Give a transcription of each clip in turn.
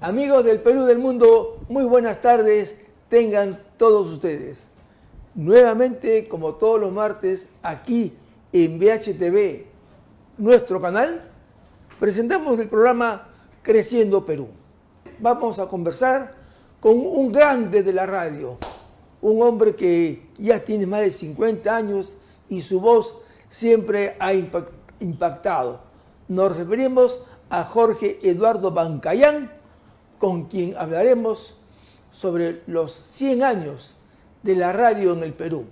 Amigos del Perú del mundo, muy buenas tardes tengan todos ustedes. Nuevamente, como todos los martes, aquí en VHTV, nuestro canal, presentamos el programa Creciendo Perú. Vamos a conversar con un grande de la radio, un hombre que ya tiene más de 50 años y su voz siempre ha impactado. Nos referimos a Jorge Eduardo Bancayán, con quien hablaremos sobre los 100 años de la radio en el Perú.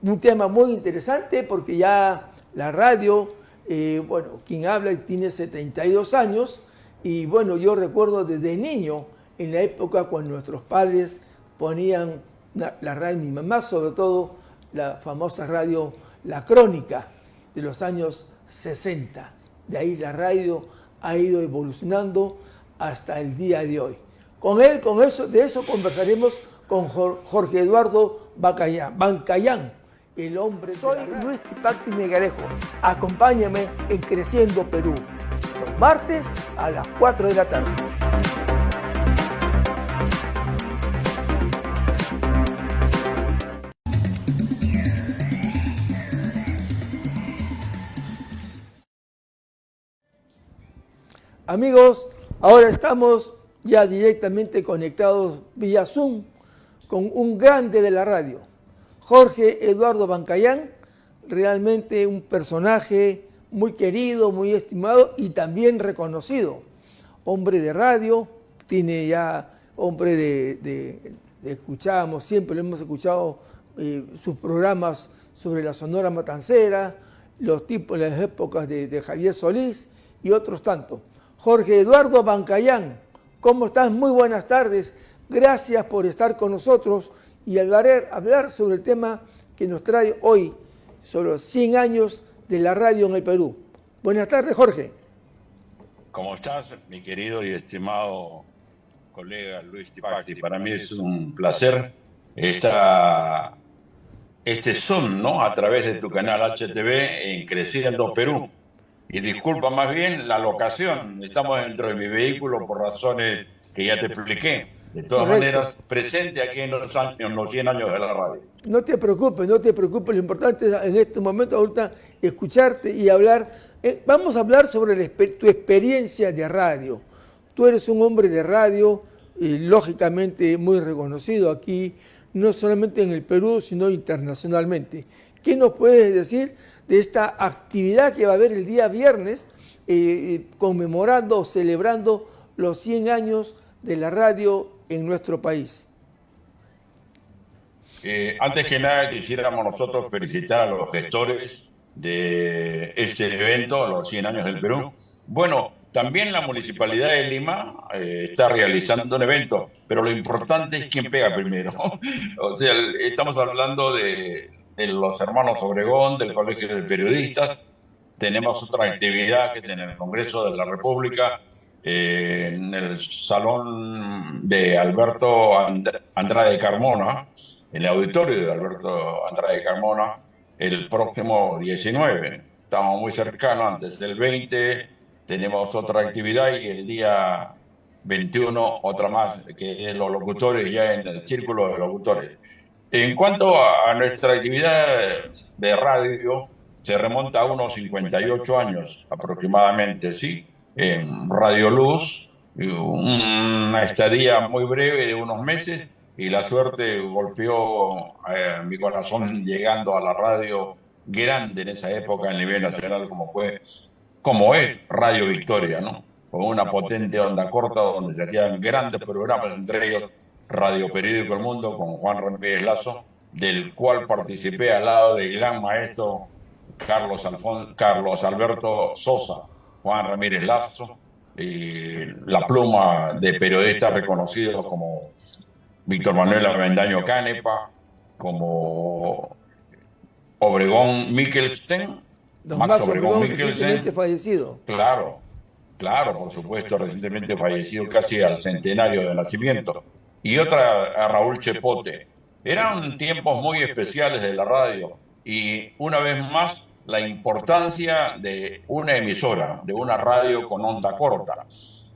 Un tema muy interesante porque ya la radio, quien habla tiene 72 años y bueno, yo recuerdo desde niño, en la época cuando nuestros padres ponían la radio, mi mamá sobre todo, la famosa radio La Crónica de los años 60. De ahí la radio ha ido evolucionando hasta el día de hoy. De eso conversaremos con Jorge Eduardo Bancayán, el hombre. Soy Luis Tipacti Megarejo. Acompáñame en Creciendo Perú, los martes a las 4 de la tarde. Amigos, ahora estamos ya directamente conectados vía Zoom con un grande de la radio, Jorge Eduardo Bancayán, realmente un personaje muy querido, muy estimado y también reconocido. Hombre de radio, tiene ya hombre escuchábamos, siempre lo hemos escuchado, sus programas sobre la Sonora Matancera, las épocas de Javier Solís y otros tantos. Jorge Eduardo Bancayán, ¿cómo estás? Muy buenas tardes. Gracias por estar con nosotros y hablar sobre el tema que nos trae hoy, sobre los 100 años de la radio en el Perú. Buenas tardes, Jorge. ¿Cómo estás, mi querido y estimado colega Luis Tipacti? Para mí es un placer este Zoom, ¿no? A través de tu canal HTV en Creciendo Perú. Y disculpa más bien la locación, estamos dentro de mi vehículo por razones que ya te expliqué. De todas maneras, presente aquí en los 100 años de la radio. No te preocupes, lo importante es en este momento ahorita escucharte y hablar. Vamos a hablar sobre tu experiencia de radio. Tú eres un hombre de radio, lógicamente muy reconocido aquí, no solamente en el Perú, sino internacionalmente. ¿Qué nos puedes decir de esta actividad que va a haber el día viernes, conmemorando o celebrando los 100 años de la radio en nuestro país? Antes que nada quisiéramos nosotros felicitar a los gestores de este evento, los 100 años del Perú. Bueno, también la Municipalidad de Lima está realizando un evento, pero lo importante es quién pega primero. O sea, estamos hablando de los hermanos Obregón, del Colegio de Periodistas. Tenemos otra actividad que es en el Congreso de la República, en el Salón de Alberto Andrade Carmona, en el auditorio de Alberto Andrade Carmona, el próximo 19. Estamos muy cercanos, antes del 20 tenemos otra actividad y el día 21 otra más, que es los locutores, ya en el círculo de locutores. En cuanto a nuestra actividad de radio, se remonta a unos 58 años aproximadamente, ¿sí? En Radio Luz, una estadía muy breve de unos meses y la suerte golpeó mi corazón llegando a la radio grande en esa época a nivel nacional como es Radio Victoria, ¿no? Con una potente onda corta donde se hacían grandes programas, entre ellos Radio Periódico El Mundo con Juan Ramírez Lazo, del cual participé al lado del gran maestro Carlos Alberto Sosa, Juan Ramírez Lazo, y la pluma de periodistas reconocidos como Víctor Manuel Avendaño Canepa, como Obregón Mikkelsen, Max Obregón, recientemente fallecido. Claro, por supuesto, recientemente fallecido, casi al centenario de nacimiento. Y otra a Raúl Chepote. Eran tiempos muy especiales de la radio y una vez más la importancia de una emisora, de una radio con onda corta.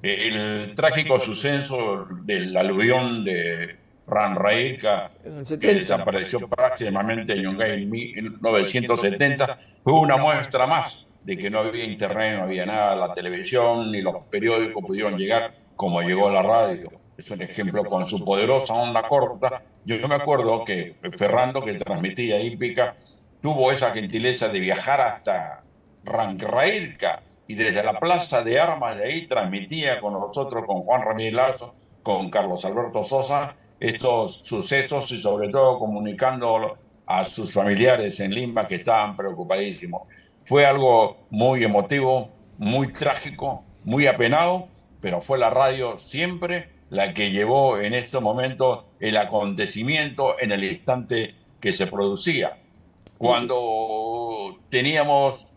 El trágico suceso del aluvión de Ranrairka, en el que 70. desapareció prácticamente en Yungay en 1970, fue una muestra más de que no había internet, no había nada, la televisión ni los periódicos pudieron llegar como llegó la radio. Es un ejemplo con su poderosa onda corta. Yo me acuerdo que Ferrando, que transmitía Hípica, tuvo esa gentileza de viajar hasta Ranrairka y desde la Plaza de Armas de ahí transmitía con nosotros, con Juan Ramírez Lazo, con Carlos Alberto Sosa, estos sucesos y sobre todo comunicando a sus familiares en Lima que estaban preocupadísimos. Fue algo muy emotivo, muy trágico, muy apenado, pero fue la radio siempre la que llevó en estos momentos el acontecimiento en el instante que se producía. Y, Cuando teníamos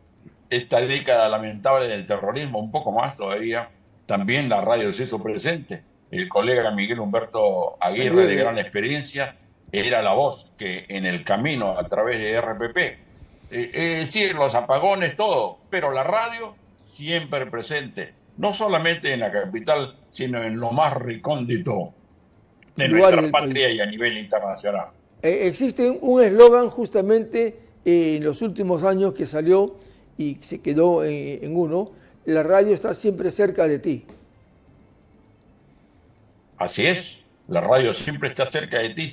esta década lamentable del terrorismo, un poco más todavía, también la radio se hizo presente. El colega Miguel Humberto Aguirre, de gran experiencia, era la voz que en el camino a través de RPP, es decir, los apagones, todo, pero la radio siempre presente, no solamente en la capital, sino en lo más recóndito de lugares nuestra del patria país. y a nivel internacional. Existe un eslogan justamente en los últimos años que salió y se quedó en uno: la radio está siempre cerca de ti. Así es, la radio siempre está cerca de ti,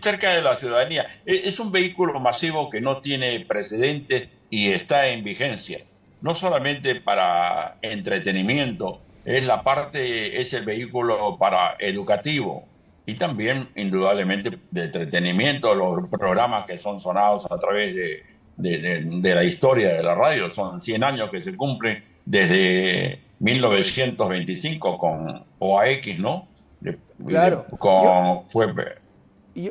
cerca de la ciudadanía. Es un vehículo masivo que no tiene precedentes y está en vigencia. No solamente para entretenimiento, es el vehículo para educativo y también, indudablemente, de entretenimiento. Los programas que son sonados a través de la historia de la radio, son 100 años que se cumplen desde 1925 con OAX, ¿no? Claro, yo, Fue,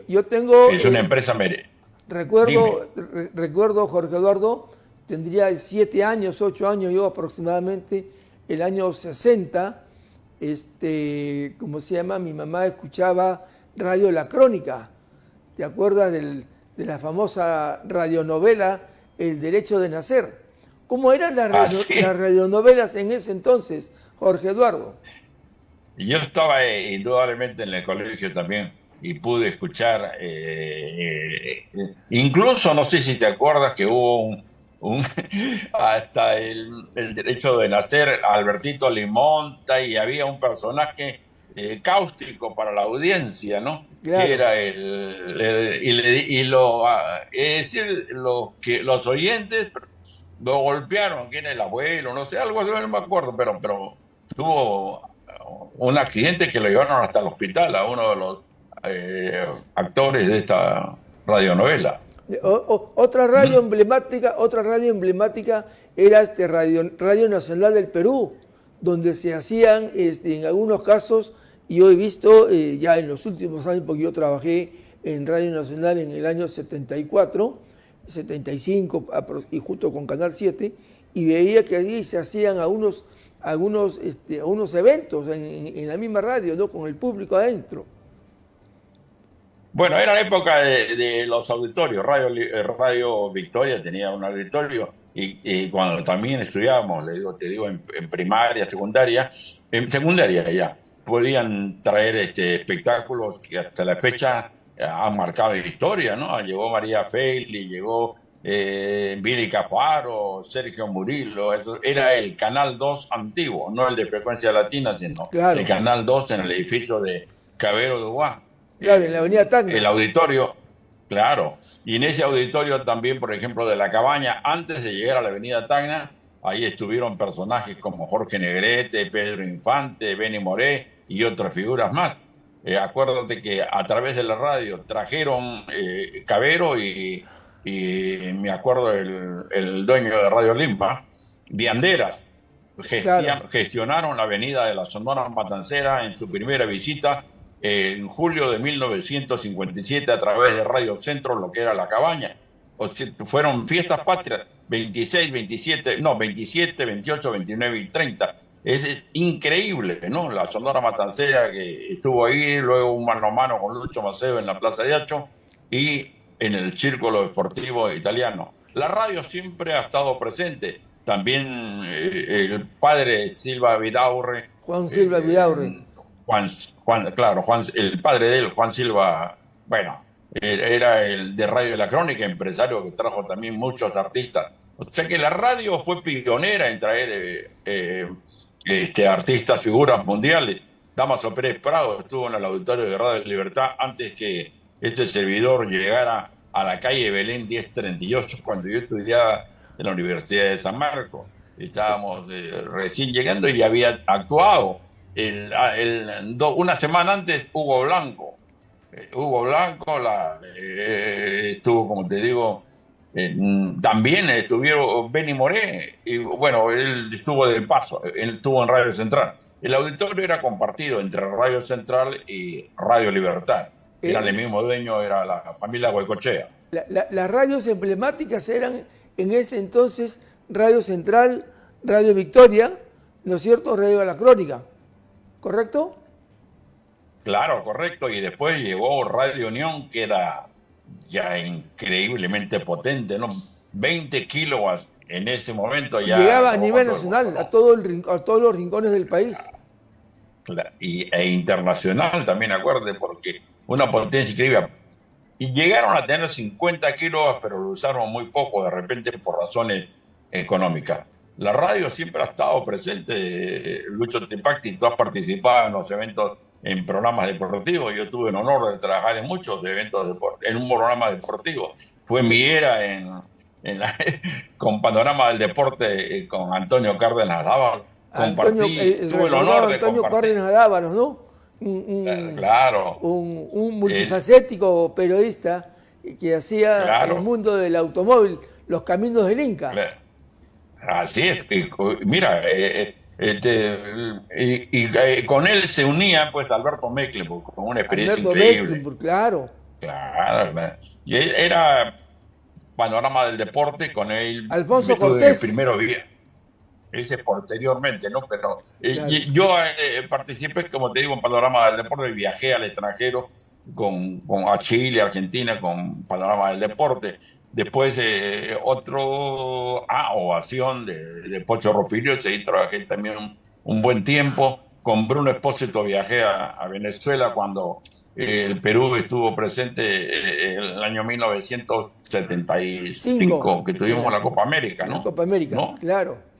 yo tengo, es una empresa, dime. recuerdo, Jorge Eduardo, tendría 7 años, 8 años yo aproximadamente, el año 60, ¿cómo se llama? Mi mamá escuchaba Radio La Crónica. ¿Te acuerdas de la famosa radionovela El Derecho de Nacer? ¿Cómo eran Así, las radionovelas en ese entonces, Jorge Eduardo? yo estaba indudablemente en el colegio también y pude escuchar, incluso no sé si te acuerdas que hubo un hasta el derecho de nacer, Albertito Limonta, y había un personaje cáustico para la audiencia, ¿no? Que Claro. era es decir, que los oyentes lo golpearon, que era el abuelo, no sé, algo así, no me acuerdo, pero tuvo un accidente que lo llevaron hasta el hospital a uno de los actores de esta radionovela. ¿Mm? Otra radio emblemática era Radio Nacional del Perú, donde se hacían, en algunos casos, y yo he visto ya en los últimos años, porque yo trabajé en Radio Nacional en el año 74, 75, y justo con Canal 7, y veía que allí se hacían algunos eventos en la misma radio, ¿no? Con el público adentro. Bueno, era la época de los auditorios. Radio Victoria tenía un auditorio y cuando también estudiábamos, te digo, en primaria, en secundaria ya, podían traer espectáculos que hasta la fecha han marcado historia, ¿no? Llegó María Feli, llegó Billy Cafaro, Sergio Murillo. Eso era el Canal 2 antiguo, no el de Frecuencia Latina, sino el Claro, Canal 2 en el edificio de Cabero de Uguá. claro, en la Avenida El Tacna. auditorio, claro, y en ese auditorio también, por ejemplo, de La Cabaña, antes de llegar a la Avenida Tacna, ahí estuvieron personajes como Jorge Negrete, Pedro Infante, Benny Moré y otras figuras más. Acuérdate que a través de la radio trajeron Cabero y me acuerdo el dueño de Radio Limpa, Vianderas, Claro. gestionaron la avenida de la Sonora Matancera en su primera visita en julio de 1957 a través de Radio Centro, lo que era La Cabaña. O sea, fueron fiestas patrias, 26, 27, no, 27, 28, 29 y 30. Es increíble, ¿no? La Sonora Matancera que estuvo ahí, luego un mano a mano con Lucho Maceo en la Plaza de Hacho y en el Círculo Deportivo Italiano. La radio siempre ha estado presente también el padre de Silva Vidaurre, Juan Silva Vidaurre. Claro, el padre de él, Juan Silva, bueno, era el de Radio de la Crónica, empresario que trajo también muchos artistas. O sea que la radio fue pionera en traer artistas, figuras mundiales. Damaso Pérez Prado estuvo en el auditorio de Radio Libertad antes que este servidor llegara a la calle Belén 1038 cuando yo estudiaba en la Universidad de San Marcos. Estábamos recién llegando y había actuado una semana antes Hugo Blanco. Estuvo, como te digo, también estuvieron Benny Moré, y bueno, él estuvo de paso, él estuvo en Radio Central. El auditorio era compartido entre Radio Central y Radio Libertad. Eran el mismo dueño, era la familia Goicoechea. Las radios emblemáticas eran en ese entonces Radio Central, Radio Victoria, ¿no es cierto? Radio de la Crónica, ¿correcto? Claro, correcto. Y después llegó Radio Unión, que era ya increíblemente potente, ¿no? 20 kilowatts en ese momento ya. Llegaba a nivel nacional, a todos los rincones del país. E internacional también, acuérdate, porque una potencia increíble. Y llegaron a tener 50 kilowatts, pero lo usaron muy poco, de repente por razones económicas. La radio siempre ha estado presente, Lucho Tipacti, tú has participado en los eventos, en programas deportivos. Yo tuve el honor de trabajar en muchos eventos deportivos, en un programa deportivo. Fue mi era con Panorama del Deporte, con Antonio Cárdenas Dávalos. Tuve el honor de Antonio Cárdenas Dávalos, ¿no? Claro. Un multifacético periodista que hacía el mundo del automóvil, los caminos del Inca. Claro. Así es. Mira, con él se unía pues Alberto Mecklenburg, con una experiencia increíble. Claro. Y era Panorama del Deporte, con él. Alfonso Cortés. Primero ese posteriormente, ¿no? Pero claro. Yo participé, como te digo, en Panorama del Deporte, y viajé al extranjero a Chile, Argentina, con Panorama del Deporte. Después Ovación de Pocho Ropilio, y trabajé también un buen tiempo. Con Bruno Espósito viajé a Venezuela cuando el Perú estuvo presente el año 1975, que tuvimos la Copa América, ¿no? La Copa América, ¿no? Claro.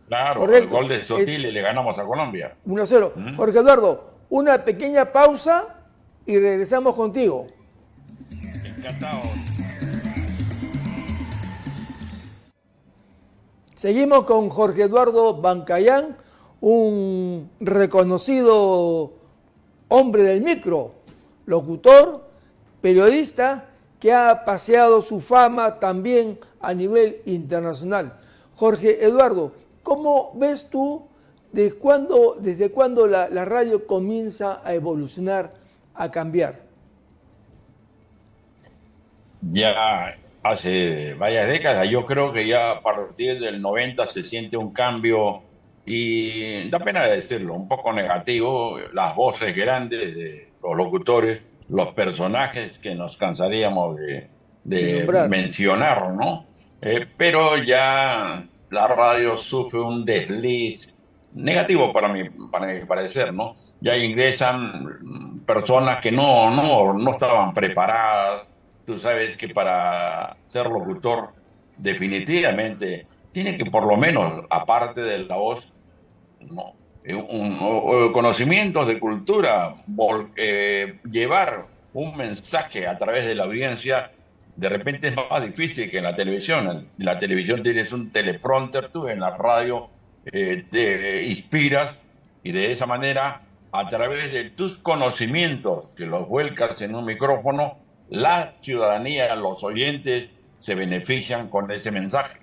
Claro, correcto. El gol de Sotile y le ganamos a Colombia. 1-0. Jorge Eduardo, una pequeña pausa y regresamos contigo. Encantado. Seguimos con Jorge Eduardo Bancayán, un reconocido hombre del micro, locutor, periodista, que ha paseado su fama también a nivel internacional. Jorge Eduardo, ¿cómo ves tú desde cuándo la radio comienza a evolucionar, a cambiar? Ya hace varias décadas, yo creo que ya a partir del 90 se siente un cambio, y da pena decirlo, un poco negativo. Las voces grandes de los locutores, los personajes que nos cansaríamos de mencionar, ¿no? Pero ya la radio sufre un desliz negativo para mi parecer, ¿no? Ya ingresan personas que no estaban preparadas. Tú sabes que para ser locutor definitivamente tiene que, por lo menos, aparte de la voz, ¿no? Conocimientos de cultura, llevar un mensaje a través de la audiencia. De repente es más difícil que en la televisión. En la televisión tienes un teleprompter, tú en la radio te inspiras, y de esa manera, a través de tus conocimientos que los vuelcas en un micrófono, la ciudadanía, los oyentes se benefician con ese mensaje.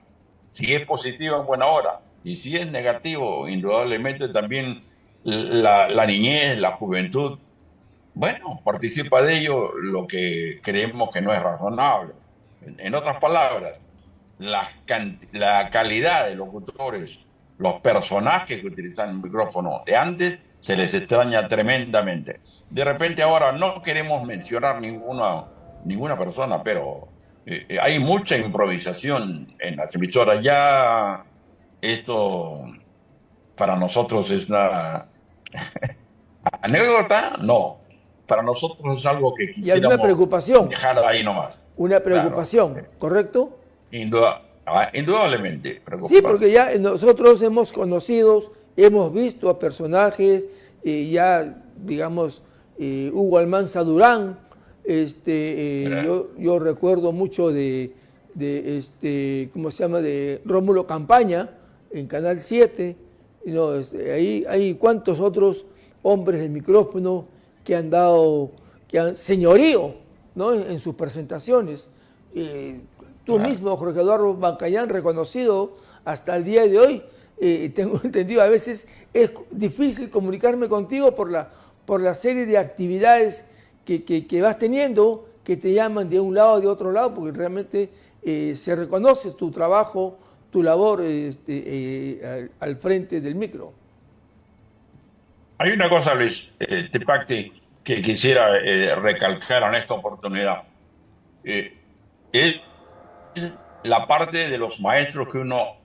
Si es positivo, en buena hora, y si es negativo, indudablemente también la niñez, la juventud, bueno, participa de ello, lo que creemos que no es razonable. En otras palabras, la calidad de locutores, los personajes que utilizan el micrófono de antes, se les extraña tremendamente. De repente ahora no queremos mencionar ninguna persona, pero hay mucha improvisación en las emisoras. Ya esto para nosotros es una anécdota, no. Para nosotros es algo que Y hay una quisiéramos preocupación, dejar ahí nomás. una Claro, preocupación, ¿correcto? indudablemente Sí, porque preocuparse. ya nosotros hemos conocido, hemos visto a personajes, ya digamos, Hugo Almanza Durán, Eh, yo recuerdo mucho ¿cómo se llama?, de Rómulo Campaña en Canal 7, no, ahí hay cuantos otros hombres de micrófono que han dado, que han señorío, ¿no?, en sus presentaciones. Eh, Tú claro. mismo, Jorge Eduardo Bancayán, reconocido hasta el día de hoy, tengo entendido, a veces es difícil comunicarme contigo por la serie de actividades que vas teniendo, que te llaman de un lado o de otro lado, porque realmente se reconoce tu trabajo, tu labor al frente del micro. Hay una cosa, Luis Tepacti, que quisiera recalcar en esta oportunidad. Eh, es la parte de los maestros que uno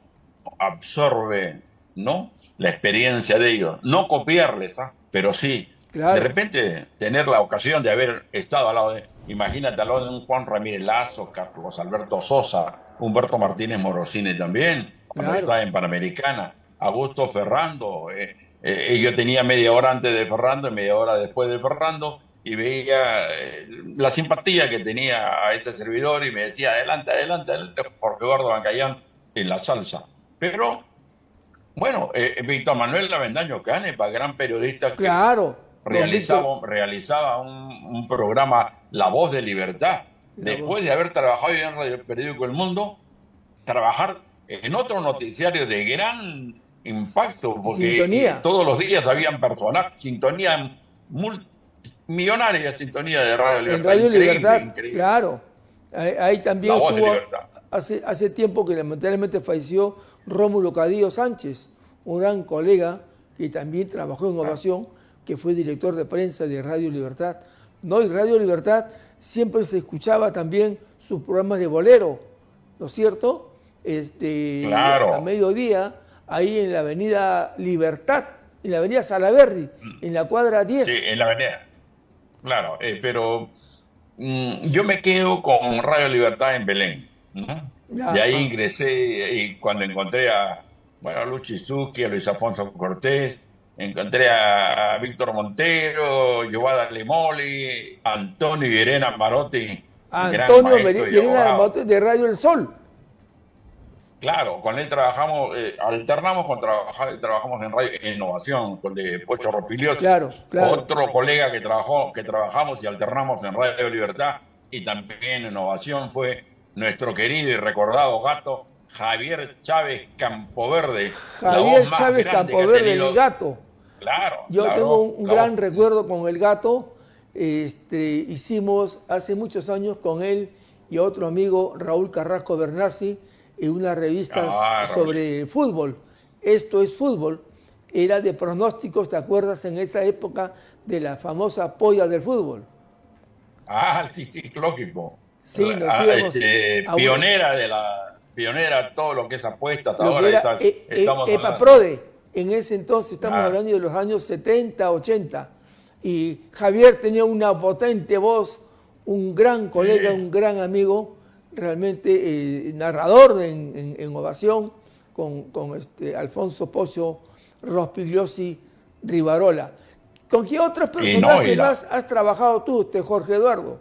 absorbe, ¿no? La experiencia de ellos. No copiarles, ¿ah? Pero sí, de Claro, repente tener la ocasión de haber estado al lado de, imagínate, al lado de un Juan Ramírez Lazo, Carlos Alberto Sosa, Humberto Martínez Morosini también, cuando claro. estaba en Panamericana, Augusto Ferrando. Yo tenía media hora antes de Ferrando y media hora después de Ferrando y veía la simpatía que tenía a ese servidor y me decía, adelante, adelante, adelante, Jorge Eduardo Bancayán en la salsa. Pero, bueno, Víctor Manuel Avendaño Canepa, gran periodista que Claro, don Víctor, realizaba un programa, La Voz de Libertad, la voz. después de haber trabajado en Radio Periódico El Mundo, trabajar en otro noticiario de gran impacto, porque Sintonía. todos los días habían personas, sintonía, millonaria sintonía de Radio En Libertad, Radio increíble, Libertad, increíble. claro. Ahí La también Voz de estuvo Libertad. hace tiempo que lamentablemente falleció Rómulo Cadillo Sánchez, un gran colega que también trabajó en Ah, Ovación, que fue director de prensa de Radio Libertad. No, y Radio Libertad siempre se escuchaba también sus programas de bolero, ¿no es cierto? A claro, mediodía, ahí en la Avenida Libertad, en la Avenida Salaberry, en la cuadra sí, 10. en la avenida. Claro, pero yo me quedo con Radio Libertad en Belén, ¿no? De Ya, ahí ah. ingresé y cuando encontré a Luchi Zucchi, a Luis Afonso Cortés, encontré a Víctor Montero, Giovanna Limoli, Antonio y Irena Marotti, A gran Antonio maestro y Llerena abogado. de Radio El Sol. Claro, con él trabajamos, alternamos con trabajar, trabajamos en radio, en innovación, con de Pocho Rospigliosi. Claro, claro. Otro colega que trabajamos y alternamos en Radio Libertad y también en innovación fue nuestro querido y recordado gato Javier Chávez Campoverde, la voz Javier más Chávez grande que ha Campoverde, el tenido, gato. claro, Yo tengo un la voz, gran recuerdo con el gato. Hicimos hace muchos años con él y otro amigo, Raúl Carrasco Bernasi, en unas revistas Raúl. sobre fútbol. Esto es fútbol. Era de pronósticos, ¿te acuerdas? En esa época de la famosa polla del fútbol. Sí, sí, lógico. Sí, nos íbamos a una, Pionera todo lo que es apuesta hasta lo que ahora era estamos EPA hablando. Prode. En ese entonces estamos Ah, hablando de los años 70, 80. Y Javier tenía una potente voz, un gran sí, colega, un gran amigo, realmente narrador en Ovación, con Alfonso Pocio Rospigliosi Rivarola. ¿Con qué otros y no, personajes más has trabajado tú, Jorge Eduardo?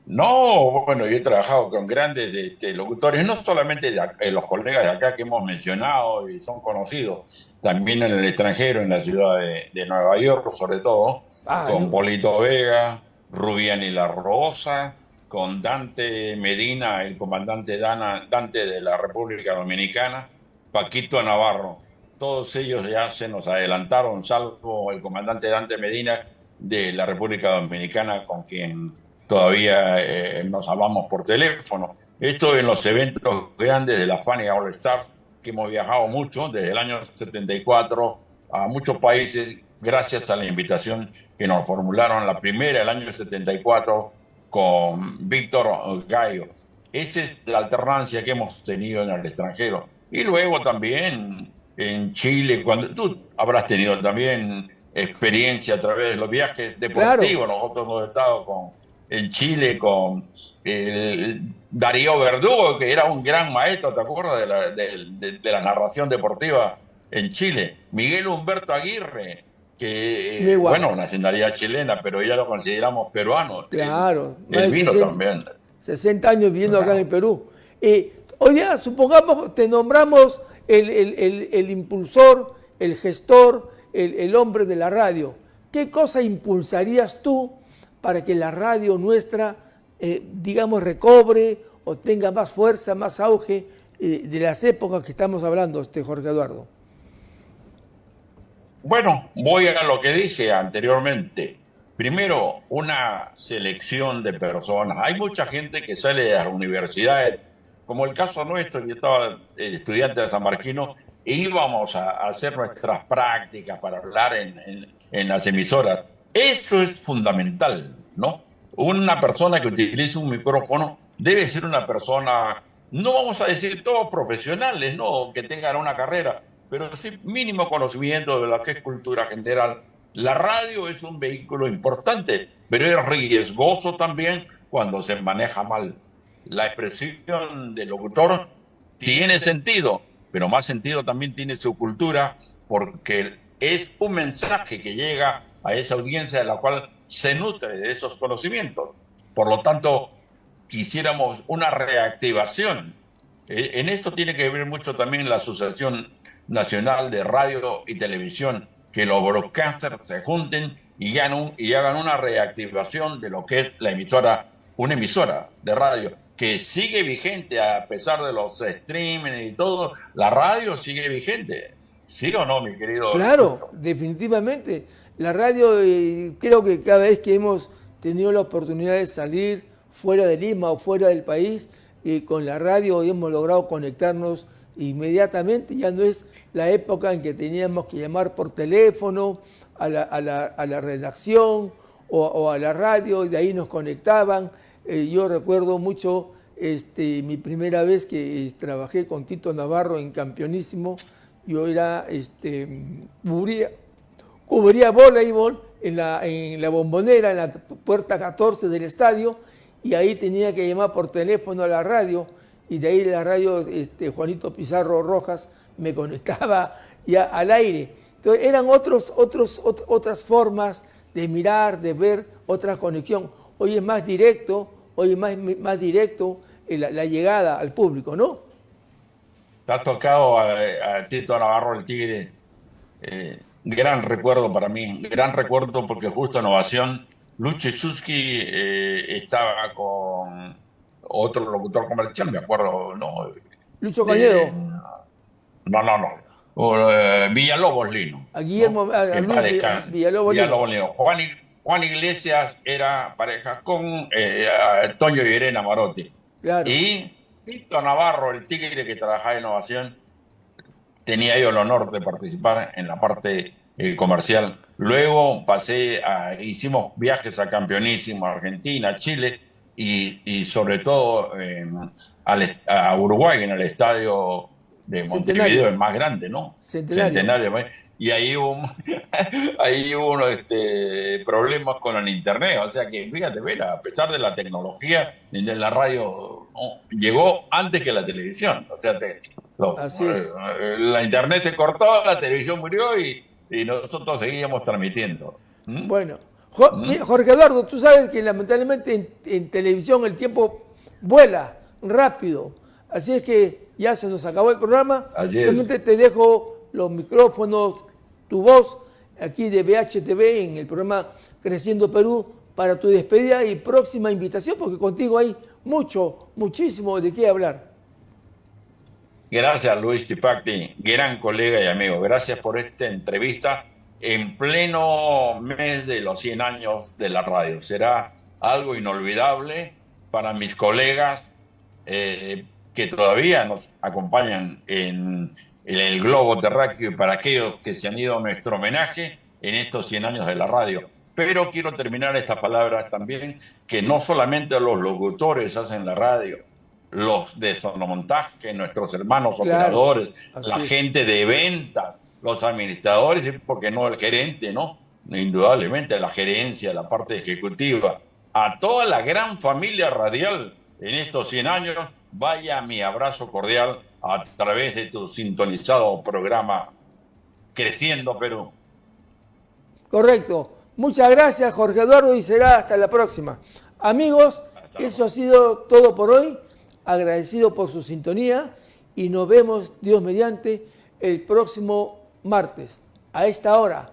no, bueno, yo he trabajado con grandes locutores, no solamente los colegas de acá que hemos mencionado y son conocidos, también en el extranjero, en la ciudad de Nueva York, sobre todo, Ah, con no, Polito Vega, Rubiani La Rosa, con Dante Medina, el comandante Dante de la República Dominicana, Paquito Navarro. Todos ellos ya se nos adelantaron, salvo el comandante Dante Medina de la República Dominicana, con quien todavía nos hablamos por teléfono. Esto en los eventos grandes de la Fania All Stars, que hemos viajado mucho desde el año 74 a muchos países, gracias a la invitación que nos formularon la primera, el año 74, con Víctor Gallo. Esa es la alternancia que hemos tenido en el extranjero. Y luego también en Chile, cuando tú habrás tenido también experiencia a través de los viajes Claro, deportivos. Nosotros hemos estado en Chile con Darío Verdugo, que era un gran maestro, ¿te acuerdas? De la narración deportiva en Chile. Miguel Humberto Aguirre, que, igual. bueno, nacionalidad chilena, pero ya lo consideramos peruano. Claro, más Él de vino 60, también. 60 años viviendo acá en el Perú. Oye, supongamos, te nombramos el impulsor, el gestor, el hombre de la radio. ¿Qué cosa impulsarías tú para que la radio nuestra, digamos, recobre o tenga más fuerza, más auge de las épocas que estamos hablando, Jorge Eduardo? Bueno, voy a lo que dije anteriormente. Primero, una selección de personas. Hay mucha gente que sale de las universidades, como el caso nuestro. Yo estaba estudiante de San Marquino e íbamos a hacer nuestras prácticas para hablar en las emisoras. Eso es fundamental, ¿no? Una persona que utilice un micrófono debe ser una persona, no vamos a decir todos profesionales, ¿no? Que tengan una carrera, pero sí mínimo conocimiento de lo que es cultura general. La radio es un vehículo importante, pero es riesgoso también cuando se maneja mal. La expresión del locutor tiene sentido, pero más sentido también tiene su cultura, porque es un mensaje que llega a esa audiencia de la cual se nutre de esos conocimientos. Por lo tanto, quisiéramos una reactivación. En esto tiene que ver mucho también la Asociación Nacional de Radio y Televisión, que los broadcasters se junten y hagan una reactivación de lo que es la emisora, una emisora de radio que sigue vigente a pesar de los streaming y todo. La radio sigue vigente. ¿Sí o no, mi querido Claro, Lucho? definitivamente. La radio, creo que cada vez que hemos tenido la oportunidad de salir fuera de Lima o fuera del país, con la radio hemos logrado conectarnos inmediatamente. Ya no es la época en que teníamos que llamar por teléfono a la redacción o a la radio y de ahí nos conectaban. Yo recuerdo mucho mi primera vez que trabajé con Tito Navarro en Campeonísimo. Yo era, cubría voleibol en la Bombonera, en la puerta 14 del estadio, y ahí tenía que llamar por teléfono a la radio, y de ahí la radio, Juanito Pizarro Rojas me conectaba ya al aire. Entonces eran otras formas de mirar, de ver, otra conexión. Hoy es más directo, más directo la llegada al público, ¿no? Te ha tocado a Tito Navarro el Tigre. Gran recuerdo para mí, gran recuerdo porque justo en Ovación, Lucho Chusky estaba con otro locutor comercial, me acuerdo, ¿no? Lucho De, Cañedo, no. Villalobos Lino, a ¿no? Guillermo, a Que en Luis paz descanse. Villalobos Lino. Villalobos Lino. Juan Iglesias era pareja con Toño y Irene Marotti. Claro, Y Tito Navarro, el Tigre que trabajaba en Ovación, tenía yo el honor de participar en la parte comercial. Luego hicimos viajes a Campeonísimo, a Argentina, Chile y sobre todo a Uruguay, en el estadio de Montevideo, Centenario, el más grande, ¿no? Centenario. Centenario. Y ahí hubo, ahí hubo problemas con el internet. O sea que, fíjate, mira, a pesar de la tecnología, la radio, ¿no?, llegó antes que la televisión. O sea, Así es. la internet se cortó, la televisión murió y nosotros seguíamos transmitiendo. ¿Mm? Bueno, ¿Mm? Jorge Eduardo, tú sabes que lamentablemente en televisión el tiempo vuela rápido. Así es que ya se nos acabó el programa. Así es. Solamente te dejo los micrófonos, tu voz, aquí de BHTV en el programa Creciendo Perú para tu despedida y próxima invitación, porque contigo hay muchísimo de qué hablar. Gracias, Luis Tipacti, gran colega y amigo. Gracias por esta entrevista en pleno mes de los 100 años de la radio. Será algo inolvidable para mis colegas que todavía nos acompañan en el globo terráqueo y para aquellos que se han ido a nuestro homenaje en estos 100 años de la radio. Pero quiero terminar estas palabras también, que no solamente los locutores hacen la radio, los de sonomontaje, nuestros hermanos Claro, operadores, así la es. gente de ventas, los administradores, y porque no el gerente, ¿no? Indudablemente la gerencia, la parte ejecutiva, a toda la gran familia radial en estos 100 años, vaya mi abrazo cordial a través de tu sintonizado programa Creciendo Perú. Correcto. Muchas gracias, Jorge Eduardo, y será hasta la próxima. Amigos, Hasta la eso ha próxima. sido todo por hoy. Agradecido por su sintonía y nos vemos, Dios mediante, el próximo martes, a esta hora,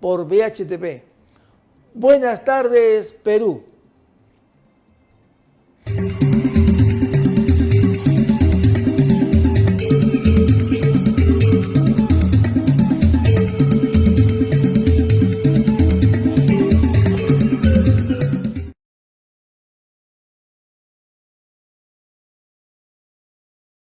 por VHTP. Buenas tardes, Perú.